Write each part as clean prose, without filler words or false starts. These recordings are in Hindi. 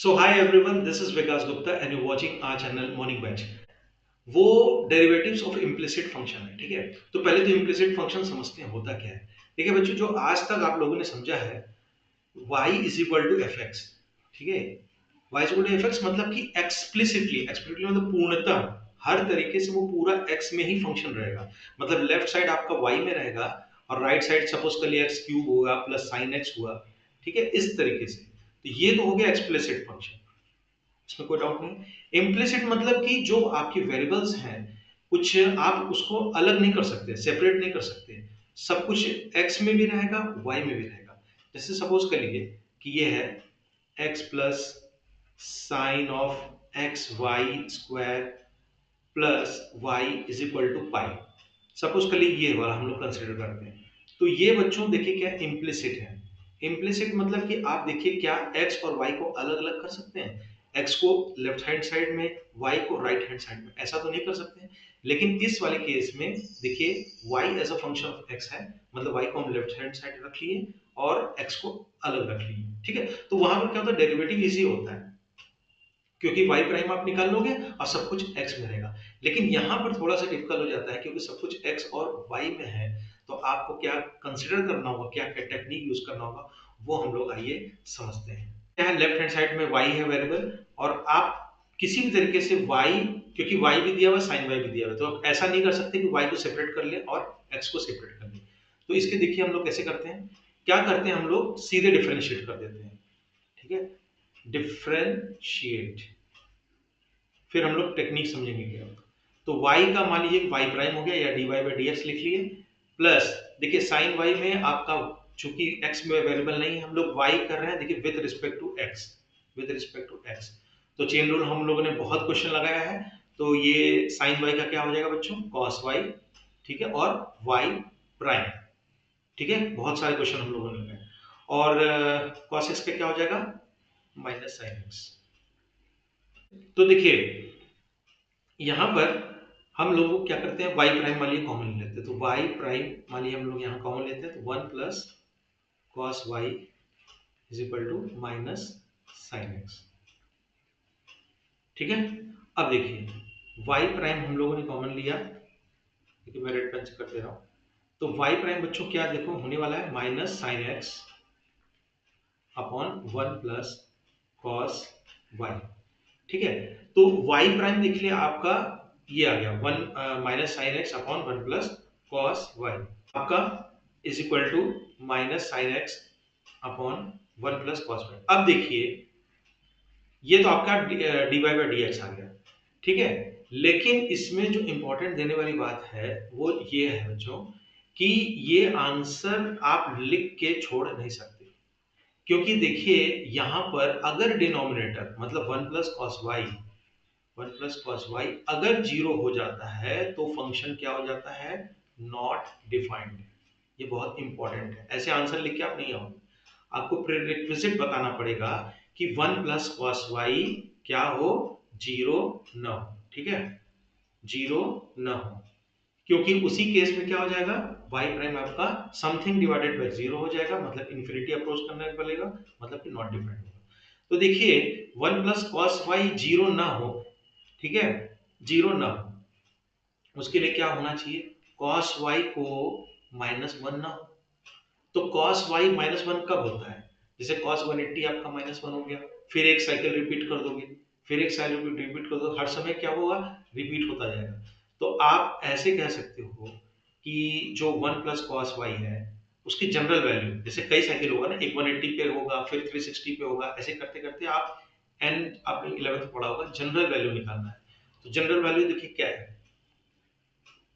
So hi everyone, this is Vikas Gupta and you're watching our channel Morning Bench. वो डेरिवेटिव्स ऑफ इम्प्लिसिट फंक्शन है, ठीक है। तो पहले तो इम्प्लिसिट फंक्शन समझते हैं होता क्या है। ठीक है बच्चों, जो आज तक आप लोगों ने समझा है y is equal to f x, ठीक है। y is equal to f x मतलब कि एक्सप्लिसिटली एक्सप्लिसिटली मतलब पूर्णतः हर तरीके से वो पूरा x में ही फंक्शन रहेगा। मतलब लेफ्ट साइड आपका y में रहेगा और राइट साइड सपोज कर लिया x क्यूब होगा प्लस साइन x हुआ, ठीक है, इस तरीके से। तो ये तो हो गया एक्सप्लिसिट फंक्शन, इसमें कोई डाउट नहीं। इम्प्लिसिट मतलब कि जो आपकी वेरिएबल्स हैं कुछ आप उसको अलग नहीं कर सकते, सेपरेट नहीं कर सकते, सब कुछ x में भी रहेगा y में भी रहेगा। जैसे सपोज कर लीजिए कि ये है x plus sine of x y square plus y is equal to pi. Suppose कर लीजिए ये वाला हम लोग कंसिडर करते हैं। तो ये बच्चों देखिए क्या इम्प्लिसिट है। इम्प्लिसिट मतलब कि आप देखिए क्या x और y को अलग अलग कर सकते हैं, x को लेफ्ट हैंड साइड में y को राइट हैंड साइड में, ऐसा तो नहीं कर सकते हैं। लेकिन इस वाले केस में देखिए y as a function of x है, मतलब y को हम लेफ्ट हैंड साइड रख लिए और x को अलग रख लिए, ठीक है। तो वहां पर क्या होता है, डेरिवेटिव इजी होता है क्योंकि y प्राइम आप निकाल लोगे और सब कुछ x में रहेगा। लेकिन यहाँ पर थोड़ा सा डिफिकल्ट हो जाता है क्योंकि सब कुछ x और y में है। तो आपको क्या कंसिडर करना होगा, क्या क्या टेक्निक यूज करना होगा, वो हम लोग आइए समझते हैं। क्या है, लेफ्ट हैंड साइड में y है वेरिएबल और आप किसी भी तरीके से y, क्योंकि y भी दिया हुआ है साइन y भी दिया हुआ है, तो आप ऐसा नहीं कर सकते कि y को सेपरेट कर ले और x को सेपरेट कर ले। तो इसके देखिए हम लोग कैसे करते हैं, क्या करते हैं, हम लोग सीधे डिफरेंशिएट कर देते हैं, ठीक है। डिफरेंशिएट, फिर हम लोग टेक्निक समझेंगे क्या। तो y का मान लीजिए y प्राइम हो गया या dy बाई dx लिख लिए, प्लस देखिए साइन y में आपका चूंकि x में वेरिएबल नहीं है, हम लोग y कर रहे हैं देखिए with respect to x, with respect to x। तो चेन रूल हम लोगों ने बहुत क्वेश्चन लगाया है। तो ये साइन y का क्या हो जाएगा बच्चों, cos y, ठीक है, और y प्राइम, ठीक है, बहुत सारे क्वेश्चन हम लोगों ने लगाए। और cos x का क्या हो जाएगा, माइनस साइन x। तो देखिए यहाँ पर हम लोग क्या करते हैं, y प्राइम मान लीजिए कॉमन लेते हैं, तो y प्राइम मान लीजिए हम लोग यहाँ कॉमन लेते हैं, तो 1 plus cos y is equal to minus sine x, ठीक है। अब देखिए y प्राइम हम लोगों ने कॉमन लिया, देखिए मैं रेड पेन से कर दे रहा हूँ। तो y प्राइम बच्चों क्या देखो होने वाला है, minus sine x upon 1 plus cos y, ठीक है। तो y प्राइम देख लिया आपका, ये आ गया 1 minus sine x upon 1 plus cos y आपका is equal to minus sine x upon 1 plus cos y। अब देखिए ये तो आपका dy बाई डी एक्स आ गया, ठीक है। लेकिन इसमें जो इंपॉर्टेंट देने वाली बात है वो ये है बच्चों कि ये आंसर आप लिख के छोड़ नहीं सकते, क्योंकि देखिए यहां पर अगर डिनोमिनेटर मतलब 1 plus cos y, 1 plus cos y अगर जीरो हो जाता है तो फंक्शन क्या हो जाता है, नॉट डिफाइंड। ये बहुत इंपॉर्टेंट है, ऐसे आंसर लिख के आप नहीं आओगे, आपको प्रीरिक्विजिट बताना पड़ेगा कि 1 प्लस कॉस वाई क्या हो, जीरो न हो, ठीक है, जीरो न हो। क्योंकि उसी केस में क्या हो जाएगा, y प्राइम आपका समथिंग डिवाइडेड बाय जीरो हो जाएगा, मतलब इंफिनिटी अप्रोच करने पड़ेगा, मतलब कि नॉट डिफाइंड होगा। तो देखिए 1 प्लस कॉस वाई जीरो ना हो, ठीक है, जीरो ना हो, उसके लिए क्या होना चाहिए, cos y को माइनस वन ना हो। तो cos y माइनस वन कब होता है, जैसे cos 180 आपका माइनस वन हो गया, फिर एक साइकिल रिपीट कर दोगे, फिर एक साइकिल रिपीट कर दो, हर समय क्या होगा, रिपीट होता जाएगा। तो आप ऐसे कह सकते हो कि जो 1 प्लस कॉस वाई है उसकी जनरल वैल्यू, जैसे कई साइकिल होगा ना, एक 180 पे होगा फिर 360 पे होगा, ऐसे करते करते आप एन, आपने 11th पढ़ा होगा, जनरल वैल्यू निकालना है। तो जनरल वैल्यू देखिए क्या है,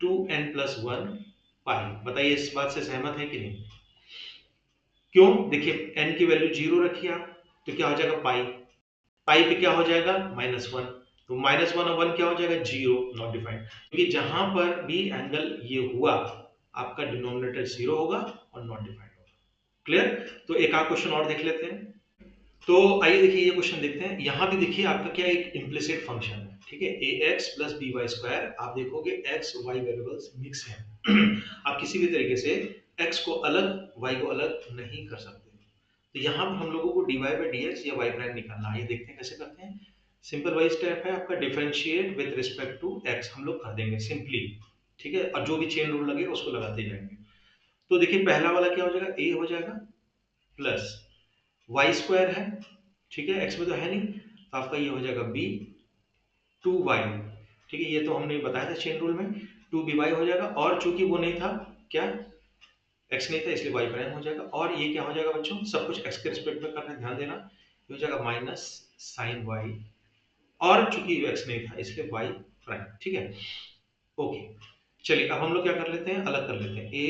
2n प्लस वन पाई। बताइए इस बात से सहमत है कि नहीं, क्यों, देखिए n की वैल्यू जीरो रखिए आप, तो क्या हो जाएगा पाई, पाई पे क्या हो जाएगा माइनस वन, तो माइनस वन और वन क्या हो जाएगा, जीरो, नॉट डिफाइंड। क्योंकि जहां पर भी एंगल ये हुआ आपका डिनोमिनेटर जीरो होगा और नॉट डिफाइंड होगा। क्लियर। तो एक आध क्वेश्चन और देख लेते हैं। तो आइए देखिए ये क्वेश्चन देखते हैं। यहाँ भी देखिए आपका क्या एक इम्प्लिसिट फंक्शन है, ठीक है, a x plus b y square. आप देखोगे एक्स वाई वेरिएबल्स मिक्स हैं आप किसी भी तरीके से एक्स को अलग वाई को अलग नहीं कर सकते। तो यहाँ पर हम लोगों को dy बाई डी एक्स या वाई प्राइम निकालना है। ये देखते हैं कैसे करते हैं। सिंपल वाई स्टेप है आपका, differentiate with respect to x हम लोग कर देंगे सिंपली, ठीक है, और जो भी चेन रूल लगेगा उसको लगाते जाएंगे। तो देखिए पहला वाला क्या हो जाएगा, a हो जाएगा प्लस वाई स्क्वायर है, ठीक है, x में तो है नहीं, तो आपका ये हो जाएगा b 2y, ठीक है, ये तो हमने बताया था चेन रूल में, 2by हो जाएगा, और चूंकि वो नहीं था क्या, x नहीं था, इसलिए y प्राइम हो जाएगा। और ये क्या हो जाएगा बच्चों, सब कुछ x के रिस्पेक्ट में करना है, ध्यान देना, ये हो जाएगा माइनस साइन y, और चूंकि x नहीं था इसलिए y प्राइम, ठीक है। ओके, चलिए अब हम लोग क्या कर लेते हैं, अलग कर लेते हैं। a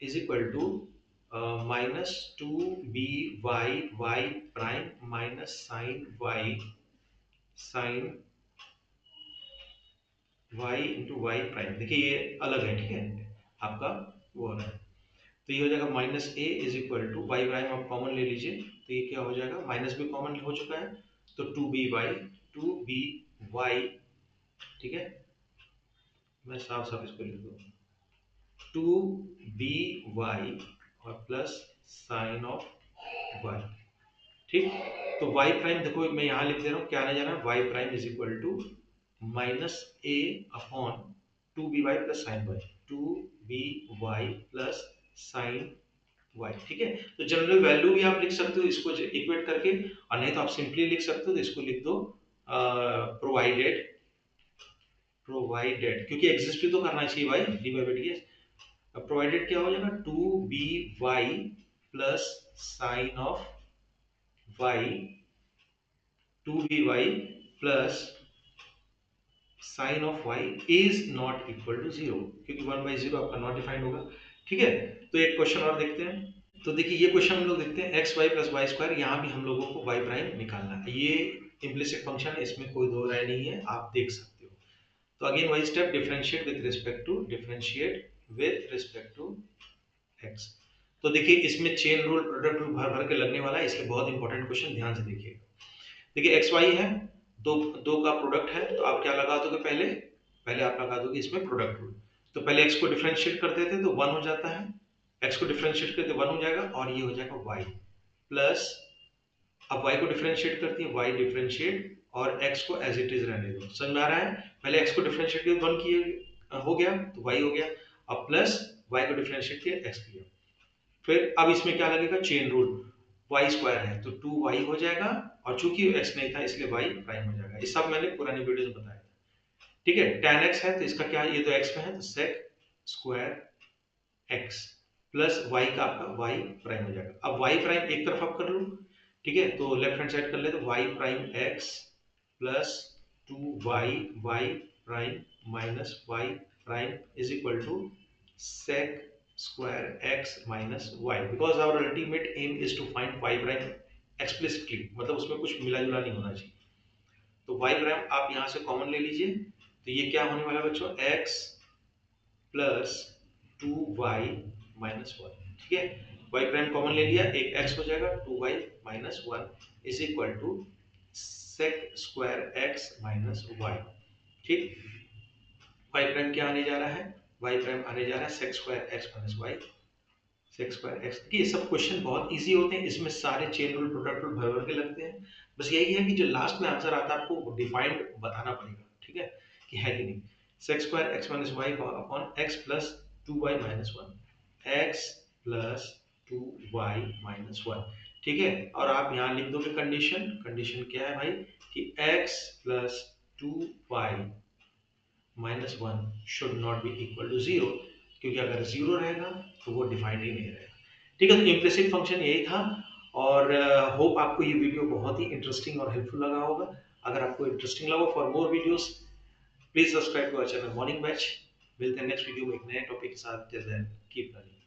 is equal to minus 2by prime minus sine y into y prime, देखिए ये अलग है, ठीक है, आपका वो अलग है। तो ये हो जाएगा minus a is equal to y prime, आप कॉमन ले लीजिए, तो ये क्या हो जाएगा, माइनस भी कॉमन हो चुका है, तो 2by, ठीक है, मैं साफ साफ इसको लिख दूँ, 2by और प्लस साइन ऑफ y, ठीक। तो y प्राइम देखो मैं यहाँ लिख दे रहा हूँ, क्या आने जा रहा है, y prime is equal to minus a upon 2by plus sine y, 2by plus sine y, ठीक है। तो जनरल वैल्यू भी आप लिख सकते हो इसको इक्वेट करके, और नहीं तो आप सिंपली लिख सकते हो, तो इसको लिख दो प्रोवाइडेड, क्योंकि एग्जिस्ट भी तो करना चाहिए भाई, dy बाई डी एक्स, अब प्रोवाइडेड क्या हो जाएगा, 2by plus sine of y, 2by plus sine of y is not equal to 0, क्योंकि 1/0 आपका नॉट डिफाइंड होगा, ठीक है। तो एक क्वेश्चन और देखते हैं। तो देखिए ये क्वेश्चन हम लोग देखते हैं, x y plus y square, यहाँ भी हम लोगों को वाई प्राइम निकालना है। ये इम्प्लिसिट फंक्शन है, इसमें कोई दो राय नहीं है, आप देख सकते हो। तो अगेन वही step, differentiate with respect to x. तो देखिए इसमें चेन रूल, प्रोडक्ट रूल भर भर के लगने वाला है, इसलिए बहुत इंपॉर्टेंट क्वेश्चन, ध्यान से देखिए। देखिए एक्स वाई है, दो दो का प्रोडक्ट है, तो आप क्या लगा दोगे, पहले पहले आप लगा दोगे इसमें प्रोडक्ट रूल। तो पहले x को डिफरेंशिएट कर देते हैं तो 1 हो जाता है, x को डिफरेंशिएट करते 1 हो जाएगा, और ये हो जाएगा y प्लस, अब y को डिफरेंशिएट करती है, y डिफरेंशिएट और x को एज इट इज रहने दो, समझ में आ रहा है। पहले x को डिफरेंशिएट किया 1 किए हो गया तो y हो गया, अब प्लस y को डिफरेंशिएट किया x किया, फिर अब इसमें क्या लगेगा, चेन रूल, y स्क्वायर है तो 2y हो जाएगा, और चूंकि x नहीं था इसलिए y प्राइम हो जाएगा। ये सब मैंने पुरानी वीडियो में बताया था, ठीक है। tan x है तो इसका क्या, ये तो x में है तो sec square x plus y का आपका y प्राइम हो जाएगा। अब y प्राइम एक तरफ आप कर लो, ठीक है, तो लेफ्ट हैंड साइड कर ले, तो y prime x plus 2y prime minus y prime is equal to sec square x minus y, because our ultimate aim is to find y prime explicitly, मतलब उसमें कुछ मिला जुला नहीं होना चाहिए। तो y प्राइम आप यहाँ से कॉमन ले लीजिए, तो ये क्या होने वाला है बच्चों, x प्लस 2y माइनस 1, ठीक है, y प्राइम कॉमन ले लिया, एक x हो जाएगा, 2y minus 1 is equal to sec square x minus y, ठीक। y प्राइम क्या आने जा रहा है, y प्राइम आने जा रहा है sec square x minus y, sec square x, ये सब क्वेश्चन बहुत इजी होते हैं, इसमें सारे चेन रूल, प्रोडक्ट रूल भर भर के लगते हैं। बस यही है कि जो लास्ट में आंसर आता है आपको डिफाइंड बताना पड़ेगा, ठीक है, कि है कि नहीं। sec square x minus y upon x plus 2y minus 1, x plus 2y minus 1, ठीक है। और आप यहाँ लिख दोगे कंडीशन, कंडीशन क्या है भाई, कि x plus 2y minus 1 should not be equal to 0, क्योंकि अगर 0 रहेगा तो वो डिफाइंड ही नहीं रहेगा, ठीक है। तो इम्प्लिसिट फंक्शन यही था, और होप आपको ये वीडियो बहुत ही इंटरेस्टिंग और हेल्पफुल लगा होगा। अगर आपको इंटरेस्टिंग लगा, for more videos please subscribe to our channel morning batch. मिलते हैं नेक्स्ट वीडियो में एक नए टॉपिक के साथ, टिल देन कीप लर्निंग।